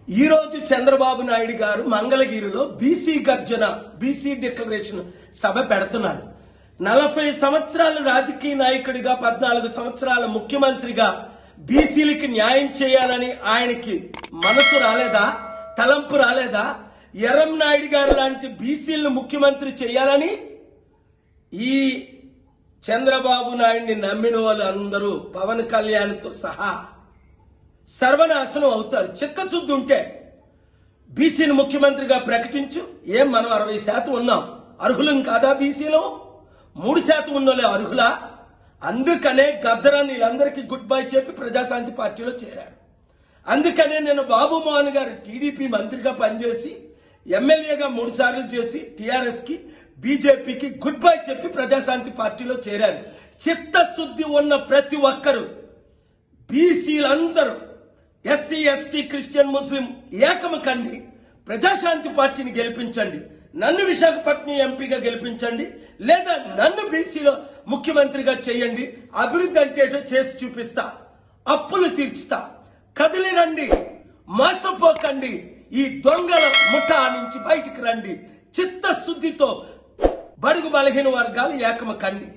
ఈ రోజు చంద్రబాబు నాయుడు గారు మంగళగిరిలో బీసీ గర్జన బీసీ డిక్లరేషన్ సభ పెడుతున్నారు. 40 సంవత్సరాల రాజకీయ నాయకుడిగా 14 సంవత్సరాల ముఖ్యమంత్రిగా బీసీలకి న్యాయం చేయాలని ఆయనకి మనసు రాలేదా, తలంపు రాలేదా? ఎర్రంనాయుడు గారు లాంటి బీసీలను ముఖ్యమంత్రి చేయాలని ఈ చంద్రబాబు నాయుడిని నమ్మిన వాళ్ళు అందరూ పవన్ కళ్యాణ్తో సహా సర్వనాశనం అవుతారు. చిత్తశుద్ధి ఉంటే బీసీని ముఖ్యమంత్రిగా ప్రకటించు. ఏం మనం 60% ఉన్నాం, అర్హులం కాదా? బీసీలో 3% ఉన్నోళ్ళే అర్హులా? అందుకనే గద్దరాన్ని వీళ్ళందరికీ గుడ్ బై చెప్పి ప్రజాశాంతి పార్టీలో చేరారు. అందుకనే నేను బాబు మోహన్ గారు టీడీపీ మంత్రిగా పనిచేసి ఎమ్మెల్యేగా 3 సార్లు చేసి టీఆర్ఎస్ కి బీజేపీకి గుడ్ బై చెప్పి ప్రజాశాంతి పార్టీలో చేరారు. చిత్తశుద్ధి ఉన్న ప్రతి ఒక్కరు బీసీలందరూ ఎస్సీ ఎస్టీ క్రిస్టియన్ ముస్లిం ఏకము కండి ప్రజాశాంతి పార్టీని గెలిపించండి. నన్ను విశాఖపట్నం ఎంపీగా గెలిపించండి, లేదా నన్ను బీసీలో ముఖ్యమంత్రిగా చేయండి. అభివృద్ధి అంటే చేసి చూపిస్తా, అప్పులు తీర్చుతా. కదిలి రండి, మోసపోకండి. ఈ దొంగల ముఠా నుంచి బయటికి రండి. చిత్తశుద్ధితో బడుగు బలహీన వర్గాలు ఏకము కండి.